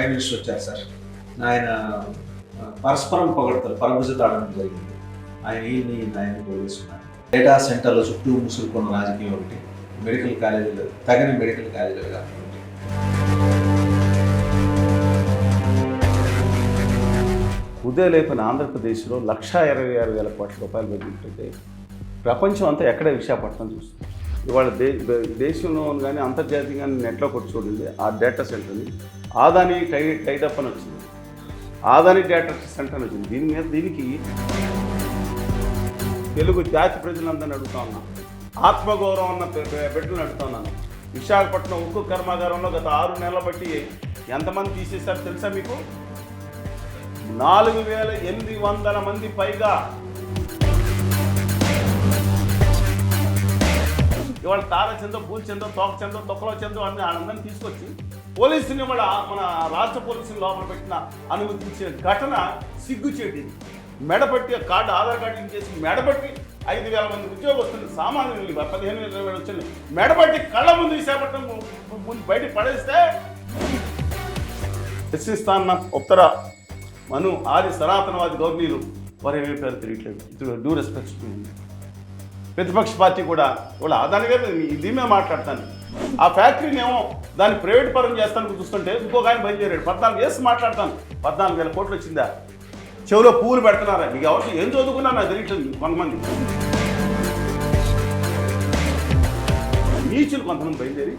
Prime minister వచ్చారు sir. ఆయన పరస్పరం పొగడతారు, పరభుజత ఆడడం జరిగింది. ఆయన పోలీసున్నారు. డేటా సెంటర్లో చుట్టూ ముసురుకున్న రాజకీయం ఒకటి, మెడికల్ కాలేజీలు తగిన మెడికల్ కాలేజీలు కాకుండా ఉదయలేపన ఆంధ్రప్రదేశ్లో 1,26,000 కోట్ల రూపాయలు బడ్జెట్. ప్రపంచం అంతా ఎక్కడే విశాఖపట్నం చూస్తుంది. ఇవాళ దేశంలో కానీ అంతర్జాతీయంగా నెట్లో కొట్టి చూడండి ఆ డేటా సెంటర్ని. ఆదాని టైడప్ అని వచ్చింది, ఆదాని డేటా సెంటర్ అని వచ్చింది. దీనికి తెలుగు జాతి ప్రజలందరినీ అడుగుతా ఉన్నాను, ఆత్మగౌరవం ఉన్న బిడ్డలను అడుగుతా ఉన్నాను. విశాఖపట్నం ఉక్కు కర్మాగారంలో గత 6 నెలల బట్టి ఎంతమంది తీసేశారు తెలుసా మీకు? 4,800 మంది పైగా. ఇవాళ తారచందో, పూల్చందో, తోకచందో, తొక్కలో చందో అని వాళ్ళందరినీ తీసుకొచ్చి పోలీసుని మన రాష్ట్ర పోలీసుని లోపల పెట్టిన అనుమతించిన ఘటన సిగ్గుచేటి. మెడపట్టి కార్డు, ఆధార్ కార్డు లింక్ చేసి మెడపట్టి 5,000 మంది ఉద్యోగస్తులు, సామాన్యులు 15,000 వచ్చింది. మెడపట్టి కళ్ళ ముందు విశాఖపట్నం ముందు బయటకు పడేస్తే ప్రశ్నిస్తాన్న ఉత్తర మను ఆది సనాతనవాది గవర్నీలు వారు ఏమైపోయారు తెలియట్లేదు. ఇది డ్యూ రెస్పెక్ట్. ప్రతిపక్ష పార్టీ కూడా వాళ్ళ ఆదాని గారు దీని మీద మాట్లాడతాను. ఆ ఫ్యాక్టరీని ఏమో దాన్ని ప్రైవేట్ పరం చేస్తానికి చూస్తుంటే ఇంకొక ఆయన బయలుదేరాడు. 14 years మాట్లాడతాను. 14,000 కోట్లు వచ్చిందా? చెవులో పువ్వులు పెడుతున్నారా? మీకు ఎవరు ఏం చదువుకున్నా నాకు తెలియట్లేదు. కొంతమంది నీచులు కొంతమంది బయలుదేరి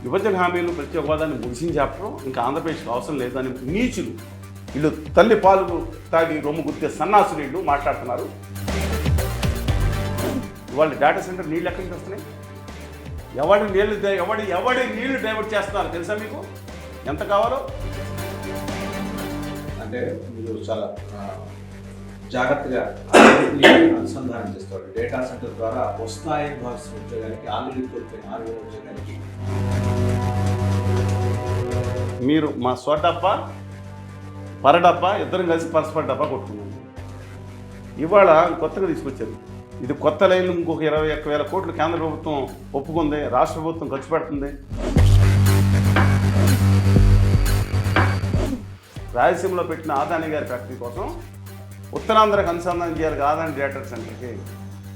విభజన హామీలు ప్రత్యేక హోదాన్ని ముగిసించి చెప్పడం ఇంకా ఆంధ్రప్రదేశ్కి అవసరం లేదని నీచులు, వీళ్ళు తల్లి పాలు తాగి రొమ్ము గుర్తే సన్నాసులు వీళ్ళు మాట్లాడుతున్నారు. ఇవాళ డేటా సెంటర్ నీళ్ళు ఎక్కడి నుంచి వస్తున్నాయి? ఎవడి నీళ్లు డైవర్ట్ చేస్తున్నారు తెలుసా మీకు? ఎంత కావాలో అంటే మీరు చాలా జాగ్రత్తగా అనుసంధానం చేస్తారు. డేటా సెంటర్ ద్వారా వస్తాయి భావిస్తున్న ఉద్యోగానికి ఆల్రెడీ కోల్పోయిన 6,000 ఉద్యోగానికి మీరు మా స్వడబ్బా పరడబ్బా ఇద్దరం కలిసి పరస్పర డబ్బా కొట్టుకున్నాం. ఇవాళ కొత్తగా తీసుకొచ్చారు. ఇది కొత్త లైన్లు ఇంకొక 21,000 కోట్లు కేంద్ర ప్రభుత్వం ఒప్పుకుంది, రాష్ట్ర ప్రభుత్వం ఖర్చు పెడుతుంది. రాయలసీమలో పెట్టిన ఆదాని గారి ఫ్యాక్టరీ కోసం ఉత్తరాంధ్రకు అనుసంధానం చేయాలి ఆదాని డేటా సెంటర్కి.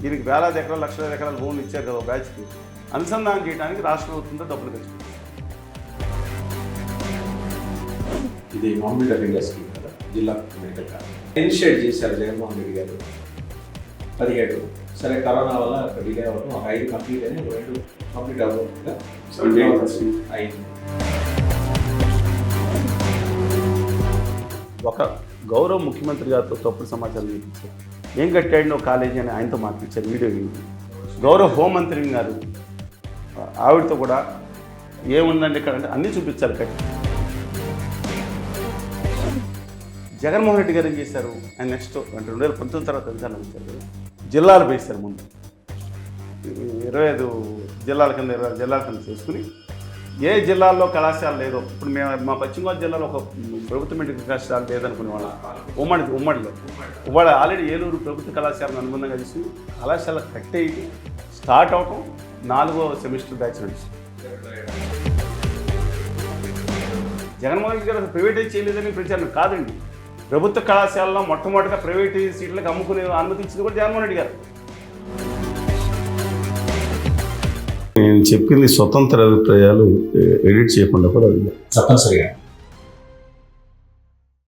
దీనికి వేలాది ఎకరాలు, లక్షల ఎకరాల భూములు ఇచ్చారు కదా బ్యాచ్కి. అనుసంధానం చేయడానికి రాష్ట్ర ప్రభుత్వంతో డబ్బులు ఖర్చు. ఇది గవర్నమెంట్ ఆఫ్ ఇండియా స్కీమ్ కదా, జిల్లా మెడికల్ కాలేజ్ ఇనిషియేట్ చేశారు జగన్మోహన్ రెడ్డి గారు. 17 సరే కరోనా వల్ల డిలే అవ్వడం, ఒక 5 కంప్లీట్ అని 2 కంప్లీట్ అవ్వకుండా అయింది. ఒక గౌరవ ముఖ్యమంత్రి గారితో తప్పుడు సమాచారం చూపించారు. ఏం కట్టాడు కాలేజీ అని ఆయనతో మాట్లాడించారు వీడియో. గౌరవ హోంమంత్రి గారు ఆవిడతో కూడా ఏముందండి ఇక్కడ అంటే అన్నీ చూపించారు కట్టి. జగన్మోహన్ రెడ్డి గారు ఏం చేశారు? ఆయన నెక్స్ట్ అంటే 2019 తర్వాత అధికారం ఇచ్చారు. జిల్లాలు వేశారు. ముందు 25 జిల్లాల కింద 20 జిల్లాల కింద చేసుకుని ఏ జిల్లాల్లో కళాశాల లేదో, ఇప్పుడు మేము మా పశ్చిమ గోదావరి జిల్లాలో ఒక ప్రభుత్వ మెడికల్ కళాశాల లేదనుకునే వాళ్ళ ఉమ్మడిలో ఇవాళ ఆల్రెడీ ఏలూరు ప్రభుత్వ కళాశాలను అనుబంధంగా చేసి కళాశాల కట్టేయి స్టార్ట్ అవటం 4వ సెమిస్టర్ బ్యాచ్ నుంచి. జగన్మోహన్ రెడ్డి గారు ప్రైవేటైజ్ చేయలేదని ప్రచారం కాదండి. ప్రభుత్వ కళాశాలలో మొట్టమొదటిగా ప్రైవేట్ సీట్లకు అమ్ముకునే అనుమతించింది కూడా జగన్మోహన్ రెడ్డి గారు. నేను చెప్పింది స్వతంత్ర అభిప్రాయాలు ఎడిట్ చేయకుండా కూడా తప్పనిసరిగా